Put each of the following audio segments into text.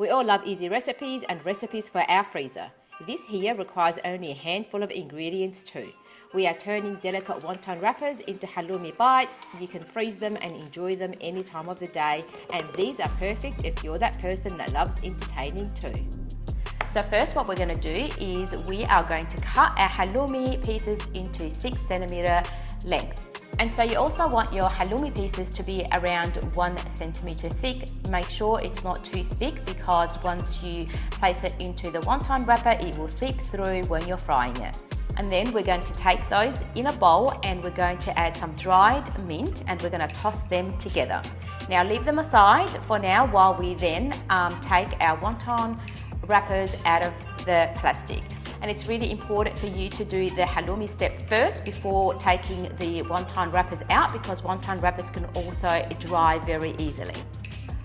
We all love easy recipes and recipes for our freezer. This here requires only a handful of ingredients too. We are turning delicate wonton wrappers into halloumi bites. You can freeze them and enjoy them any time of the day, and these are perfect if you're that person that loves entertaining too. So first what we're going to do is we are going to cut our halloumi pieces into 6cm length. And so you also want your halloumi pieces to be around 1 centimeter thick. Make sure it's not too thick because once you place it into the wonton wrapper, it will seep through when you're frying it. And then we're going to take those in a bowl and we're going to add some dried mint and we're going to toss them together. Now leave them aside for now while we then take our wonton wrappers out of the plastic. And it's really important for you to do the halloumi step first before taking the wonton wrappers out, because wonton wrappers can also dry very easily.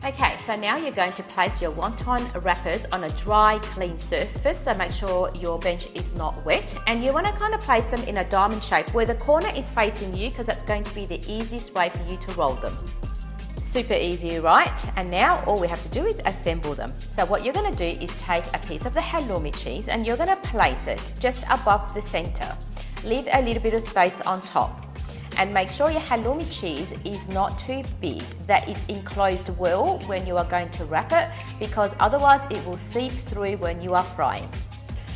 Okay, so now you're going to place your wonton wrappers on a dry, clean surface, so make sure your bench is not wet. And you want to kind of place them in a diamond shape where the corner is facing you, because that's going to be the easiest way for you to roll them. Super easy, right? And now all we have to do is assemble them. So what you're going to do is take a piece of the halloumi cheese and you're going to place it just above the center. Leave a little bit of space on top. And make sure your halloumi cheese is not too big, that it's enclosed well when you are going to wrap it, because otherwise it will seep through when you are frying.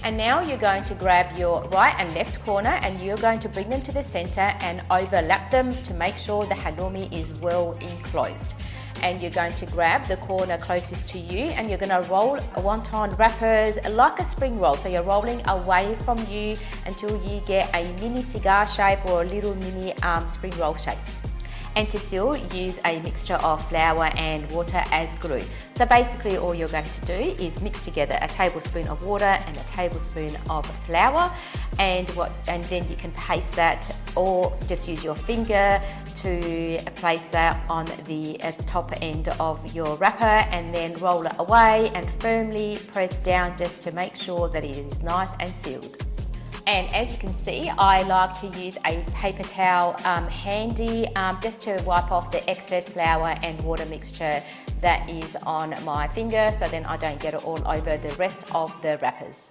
And now you're going to grab your right and left corner and you're going to bring them to the center and overlap them to make sure the halloumi is well enclosed. And you're going to grab the corner closest to you and you're going to roll wonton wrappers like a spring roll. So you're rolling away from you until you get a mini cigar shape or a little mini spring roll shape. And to seal, use a mixture of flour and water as glue. So basically all you're going to do is mix together a tablespoon of water and a tablespoon of flour, and then you can paste that, or just use your finger to place that on the top end of your wrapper, and then roll it away and firmly press down just to make sure that it is nice and sealed. And as you can see, I like to use a paper towel handy just to wipe off the excess flour and water mixture that is on my finger, so then I don't get it all over the rest of the wrappers.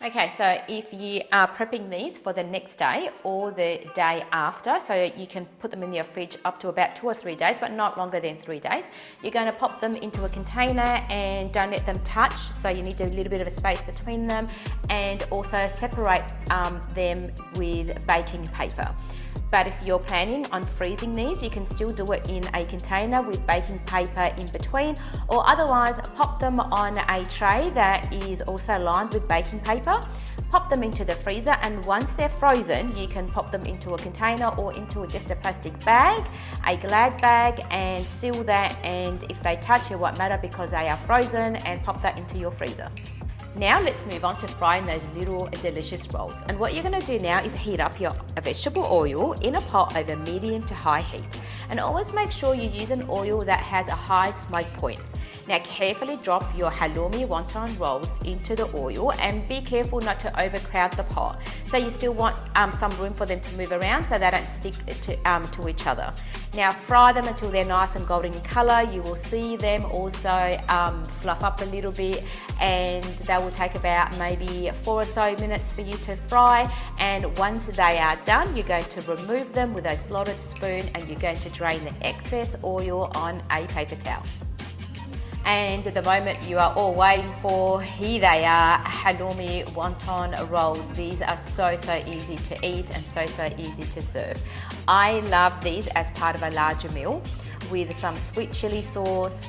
Okay, so if you are prepping these for the next day or the day after, so you can put them in your fridge up to about 2 or 3 days, but not longer than 3 days, you're going to pop them into a container and don't let them touch, so you need a little bit of a space between them, and also separate them with baking paper. But if you're planning on freezing these, you can still do it in a container with baking paper in between, or otherwise pop them on a tray that is also lined with baking paper. Pop them into the freezer, and once they're frozen, you can pop them into a container or into just a plastic bag, a Glad bag, and seal that, and if they touch, it won't matter because they are frozen, and pop that into your freezer. Now let's move on to frying those little delicious rolls. And what you're going to do now is heat up your vegetable oil in a pot over medium to high heat. And always make sure you use an oil that has a high smoke point. Now carefully drop your halloumi wonton rolls into the oil and be careful not to overcrowd the pot. So you still want some room for them to move around so they don't stick to each other. Now fry them until they're nice and golden in colour. You will see them also fluff up a little bit, and they will take about maybe 4 or so minutes for you to fry. And once they are done, you're going to remove them with a slotted spoon and you're going to drain the excess oil on a paper towel. And the moment you are all waiting for, here they are, halloumi wonton rolls. These are so easy to eat and so easy to serve. I love these as part of a larger meal with some sweet chili sauce,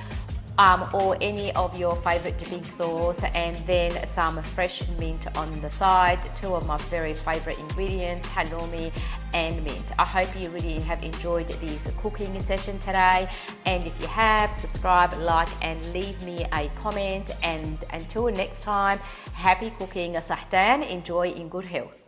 or any of your favorite dipping sauce, and then some fresh mint on the side. 2 of my very favorite ingredients, halloumi and mint. I hope you really have enjoyed this cooking session today, and if you have, subscribe, like, and leave me a comment. And until next time, happy cooking, sahtan, enjoy in good health.